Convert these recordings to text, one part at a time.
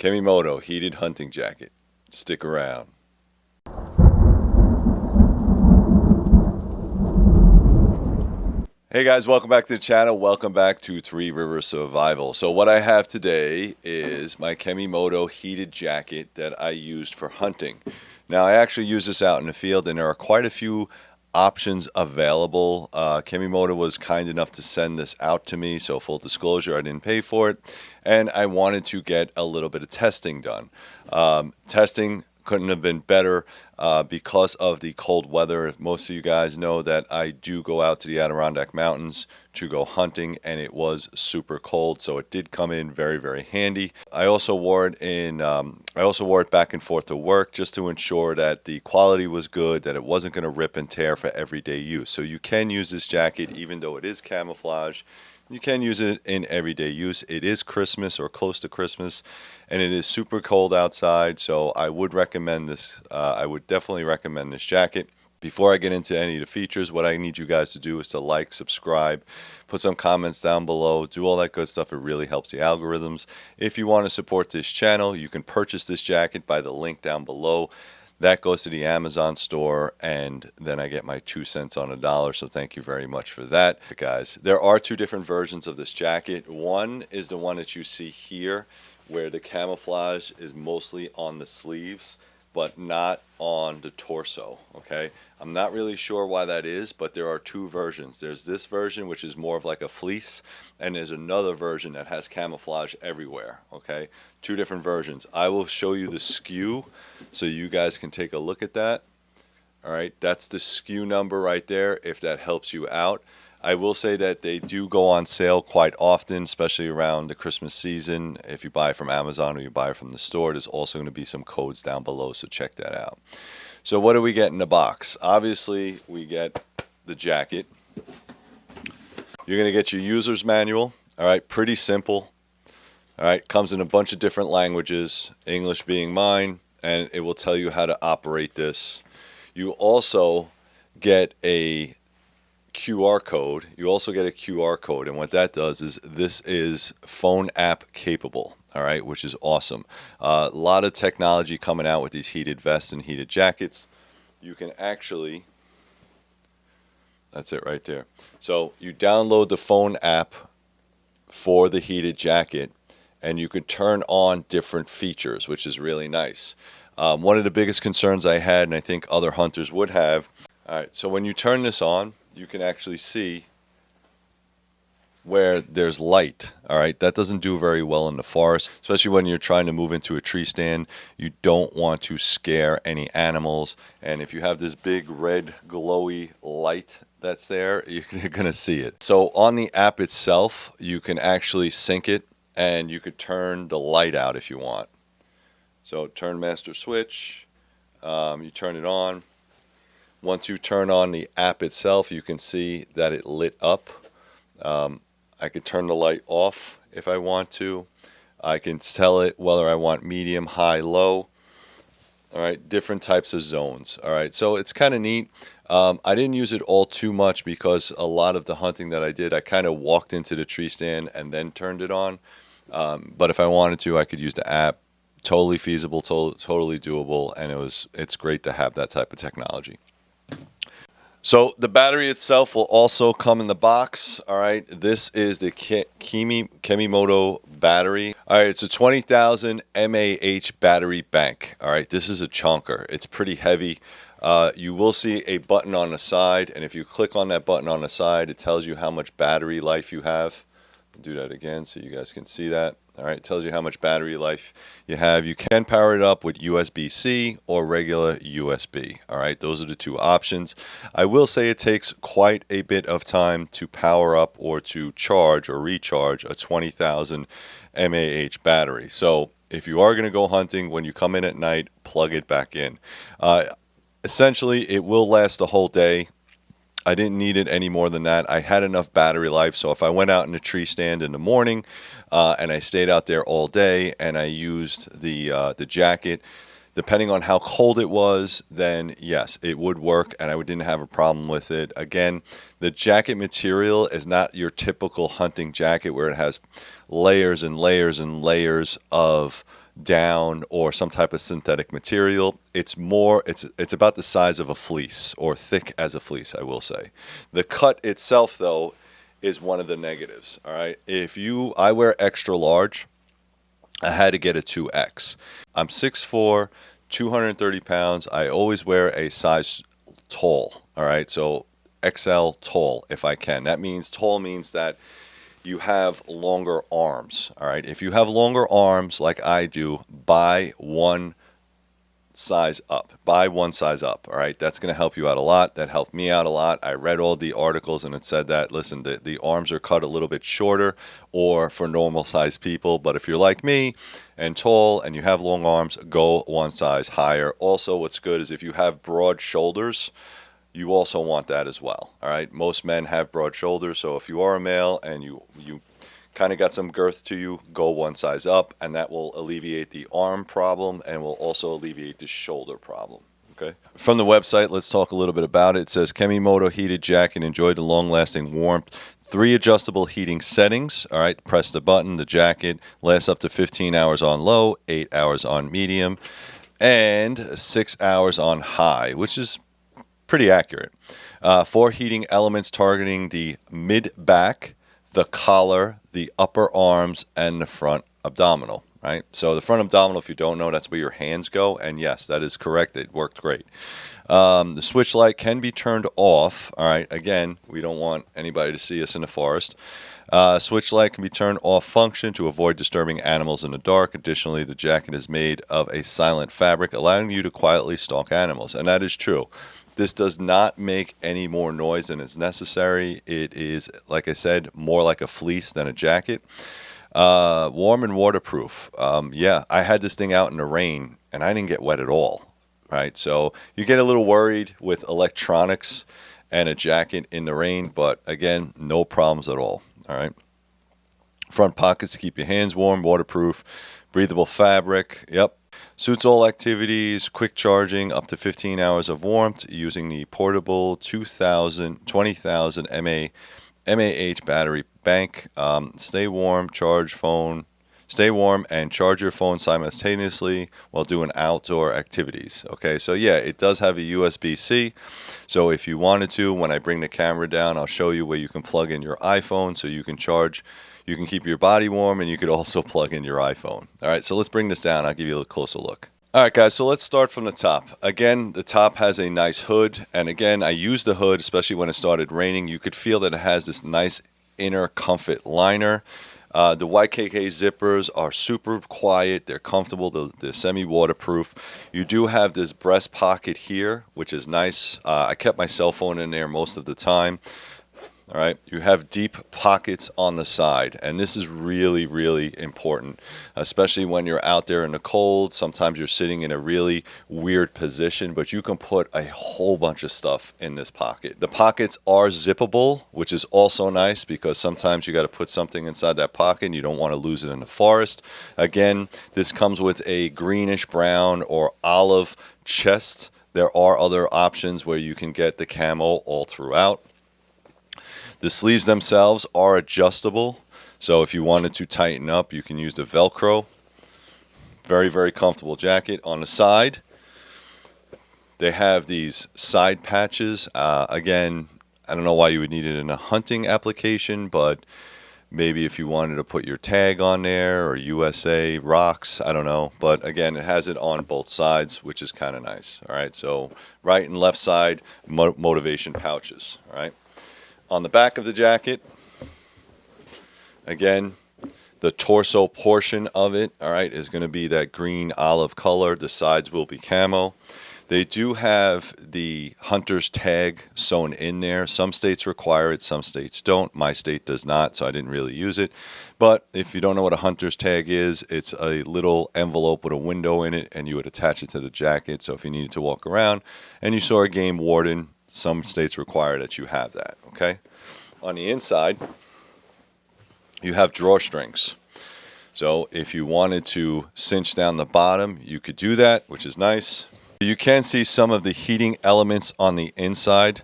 Kemimoto heated hunting jacket. Stick around. Hey guys, welcome back to the channel. Welcome back to Three Rivers Survival. So what I have today is my Kemimoto heated jacket that I used for hunting. Now I actually use this out in the field and there are quite a few options available. Kemimoto was kind enough to send this out to me, so full disclosure, I didn't pay for it, and I wanted to get a little bit of testing done. Testing couldn't have been better because of the cold weather. Most of you guys know that I do go out to the Adirondack Mountains to go hunting, and it was super cold, so it did come in very, very handy. I also wore it back and forth to work just to ensure that the quality was good, that it wasn't going to rip and tear for everyday use. So you can use this jacket even though it is camouflage. You can use it in everyday use. It is Christmas or close to Christmas, and it is super cold outside, so I would recommend this. I would definitely recommend this jacket. Before I get into any of the features, what I need you guys to do is to like, subscribe, put some comments down below, do all that good stuff. It really helps the algorithms. If you want to support this channel, you can purchase this jacket by the link down below. That goes to the Amazon store, and then I get my 2 cents on a dollar, so thank you very much for that. Guys, there are two different versions of this jacket. One is the one that you see here, where the camouflage is mostly on the sleeves, but not on the torso, okay? I'm not really sure why that is, but there are two versions. There's this version, which is more of like a fleece, and there's another version that has camouflage everywhere, okay? Two different versions. I will show you the SKU so you guys can take a look at that. All right, that's the SKU number right there, if that helps you out. I will say that they do go on sale quite often, especially around the Christmas season. If you buy from Amazon or you buy from the store, there's also going to be some codes down below, so check that out. So what do we get in the box? Obviously, we get the jacket. You're going to get your user's manual. All right, pretty simple. All right, comes in a bunch of different languages, English being mine, and it will tell you how to operate this. You also get a QR code. You also get a QR code, and what that does is this is phone app capable, all right, which is awesome. A lot of technology coming out with these heated vests and heated jackets. You can actually, that's it right there. So you download the phone app for the heated jacket, and you can turn on different features, which is really nice. One of the biggest concerns I had, and I think other hunters would have, all right, so when you turn this on, you can actually see where there's light. All right, that doesn't do very well in the forest, especially when you're trying to move into a tree stand. You don't want to scare any animals, and if you have this big red glowy light that's there, you're going to see it. So on the app itself, you can actually sync it, and you could turn the light out if you want. So turn master switch, you turn it on. Once you turn on the app itself, you can see that it lit up. I could turn the light off if I want to. I can tell it whether I want medium, high, low. All right, different types of zones. All right, so it's kind of neat. I didn't use it all too much because a lot of the hunting that I did, I kind of walked into the tree stand and then turned it on. But if I wanted to, I could use the app. Totally feasible, totally doable, and it's great to have that type of technology. So the battery itself will also come in the box. All right, this is the Kemimoto battery. All right, it's a 20,000 mAh battery bank. All right, this is a chunker. It's pretty heavy. You will see a button on the side, and if you click on that button on the side, it tells you how much battery life you have. I'll do that again so you guys can see that. All right, it tells you how much battery life you have. You can power it up with USB-C or regular USB. All right, those are the two options. I will say it takes quite a bit of time to power up or to charge or recharge a 20,000 mAh battery. So if you are going to go hunting, when you come in at night, plug it back in. Essentially, it will last the whole day. I didn't need it any more than that. I had enough battery life, so if I went out in a tree stand in the morning and I stayed out there all day and I used the jacket, depending on how cold it was, then yes, it would work and I didn't have a problem with it. Again, the jacket material is not your typical hunting jacket where it has layers and layers and layers of down or some type of synthetic material. It's about the size of a fleece, or thick as a fleece, I will say. The cut itself, though, is one of the negatives. All right. I wear extra large. I had to get a 2X. I'm 6'4", 230 pounds. I always wear a size tall. All right. So XL tall if I can. Tall means that you have longer arms. All right. If you have longer arms like I do, buy one size up. Buy one size up. All right. That's going to help you out a lot. That helped me out a lot. I read all the articles and it said that, listen, the arms are cut a little bit shorter or for normal sized people. But if you're like me and tall and you have long arms, go one size higher. Also, what's good is if you have broad shoulders, you also want that as well. All right. Most men have broad shoulders. So if you are a male and you kind of got some girth to you, go one size up, and that will alleviate the arm problem and will also alleviate the shoulder problem. Okay. From the website, let's talk a little bit about it. It says Kemimoto heated jacket, enjoy the long-lasting warmth. 3 adjustable heating settings. All right. Press the button. The jacket lasts up to 15 hours on low, 8 hours on medium, and 6 hours on high, which is pretty accurate. 4 heating elements targeting the mid-back, the collar, the upper arms, and the front abdominal, right? So the front abdominal, if you don't know, that's where your hands go. And yes, that is correct. It worked great. The switch light can be turned off. All right. Again, we don't want anybody to see us in the forest. Switch light can be turned off function to avoid disturbing animals in the dark. Additionally, the jacket is made of a silent fabric, allowing you to quietly stalk animals. And that is true. This does not make any more noise than is necessary. It is, like I said, more like a fleece than a jacket. Warm and waterproof. Yeah, I had this thing out in the rain, and I didn't get wet at all. Right, so you get a little worried with electronics and a jacket in the rain, but again, no problems at all. All right. Front pockets to keep your hands warm, waterproof, breathable fabric. Yep. Suits all activities, quick charging, up to 15 hours of warmth using the portable 20,000 mAh battery bank. Stay warm and charge your phone simultaneously while doing outdoor activities. Okay, so yeah, it does have a USB-C. So if you wanted to, when I bring the camera down, I'll show you where you can plug in your iPhone so you can charge. You can keep your body warm, and you could also plug in your iPhone. All right, so let's bring this down. I'll give you a closer look. All right, guys, so let's start from the top. Again, the top has a nice hood, and again, I used the hood, especially when it started raining. You could feel that it has this nice inner comfort liner. The YKK zippers are super quiet. They're comfortable. They're semi-waterproof. You do have this breast pocket here, which is nice. I kept my cell phone in there most of the time. All right, you have deep pockets on the side, and this is really, really important, especially when you're out there in the cold. Sometimes you're sitting in a really weird position, but you can put a whole bunch of stuff in this pocket. The pockets are zippable, which is also nice because sometimes you got to put something inside that pocket and you don't want to lose it in the forest. Again, this comes with a greenish brown or olive chest. There are other options where you can get the camo all throughout. The sleeves themselves are adjustable, so if you wanted to tighten up, you can use the Velcro. Very, very comfortable jacket. On the side, they have these side patches. Again, I don't know why you would need it in a hunting application, but maybe if you wanted to put your tag on there or USA rocks, I don't know. But again, it has it on both sides, which is kind of nice. All right, so right and left side, motivation pouches. All right. On the back of the jacket, again, the torso portion of it, all right, is going to be that green olive color. The sides will be camo. They do have the hunter's tag sewn in there. Some states require it, some states don't. My state does not, so I didn't really use it. But if you don't know what a hunter's tag is, it's a little envelope with a window in it, and you would attach it to the jacket. So if you needed to walk around and you saw a game warden, some states require that you have that, okay? On the inside, you have drawstrings. So if you wanted to cinch down the bottom, you could do that, which is nice. You can see some of the heating elements on the inside,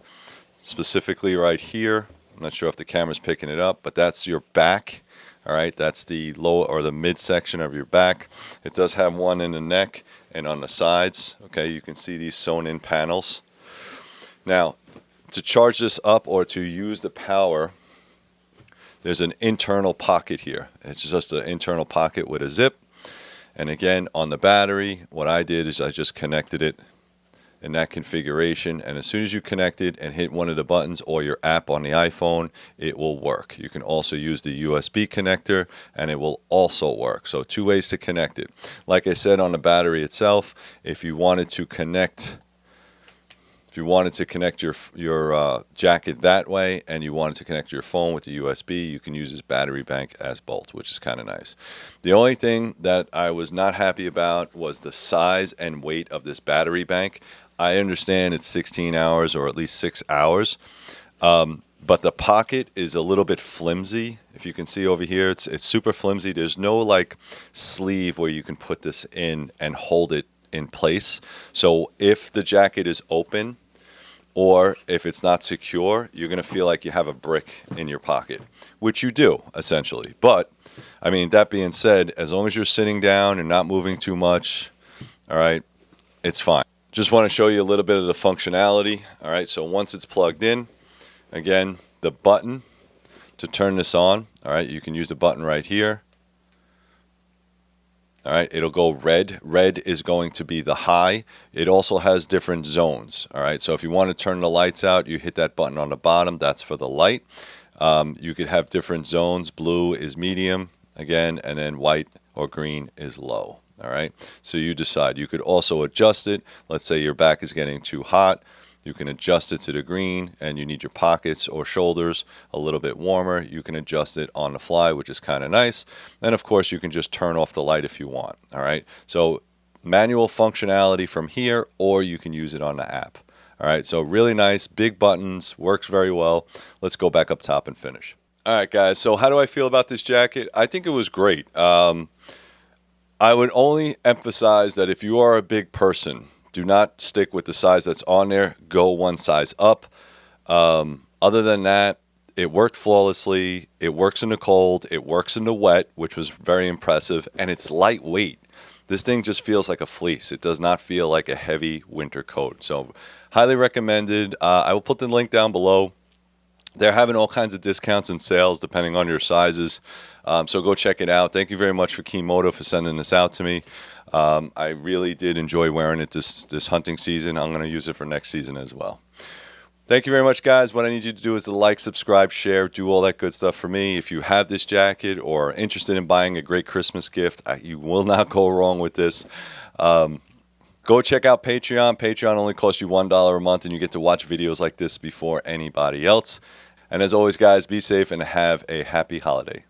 specifically right here. I'm not sure if the camera's picking it up, but that's your back. All right, that's the lower or the midsection of your back. It does have one in the neck and on the sides. Okay, you can see these sewn in panels. Now, to charge this up or to use the power, there's an internal pocket here. It's just an internal pocket with a zip. And again, on the battery, what I did is I just connected it in that configuration, and as soon as you connect it and hit one of the buttons or your app on the iPhone, it will work. You can also use the USB connector and it will also work. So 2 ways to connect it. Like I said, on the battery itself, if you wanted to connect your jacket that way and you wanted to connect your phone with the USB, you can use this battery bank as both, which is kind of nice. The only thing that I was not happy about was the size and weight of this battery bank. I understand it's 16 hours or at least 6 hours, but the pocket is a little bit flimsy. If you can see over here, it's super flimsy. There's no like sleeve where you can put this in and hold it in place. So if the jacket is open or if it's not secure, you're going to feel like you have a brick in your pocket, which you do essentially. But I mean, that being said, as long as you're sitting down and not moving too much, all right, it's fine. Just want to show you a little bit of the functionality. All right, so once it's plugged in, again, the button to turn this on, all right, you can use the button right here. All right, it'll go red. Red is going to be the high. It also has different zones. All right, so if you want to turn the lights out, you hit that button on the bottom. That's for the light. You could have different zones. Blue is medium, again, and then white or green is low. All right, so you decide. You could also adjust it. Let's say your back is getting too hot. You can adjust it to the green, and you need your pockets or shoulders a little bit warmer. You can adjust it on the fly, which is kind of nice. And of course, you can just turn off the light if you want. All right, so manual functionality from here, or you can use it on the app. All right, so really nice, big buttons, works very well. Let's go back up top and finish. All right, guys, so how do I feel about this jacket? I think it was great. I would only emphasize that if you are a big person, do not stick with the size that's on there. Go one size up. Other than that, it worked flawlessly. It works in the cold. It works in the wet, which was very impressive. And it's lightweight. This thing just feels like a fleece. It does not feel like a heavy winter coat. So highly recommended. I will put the link down below. They're having all kinds of discounts and sales depending on your sizes. So go check it out. Thank you very much for Kemimoto for sending this out to me. I really did enjoy wearing it this hunting season. I'm going to use it for next season as well. Thank you very much, guys. What I need you to do is to like, subscribe, share, do all that good stuff for me. If you have this jacket or are interested in buying a great Christmas gift, you will not go wrong with this. Go check out Patreon. Patreon only costs you $1 a month, and you get to watch videos like this before anybody else. And as always, guys, be safe and have a happy holiday.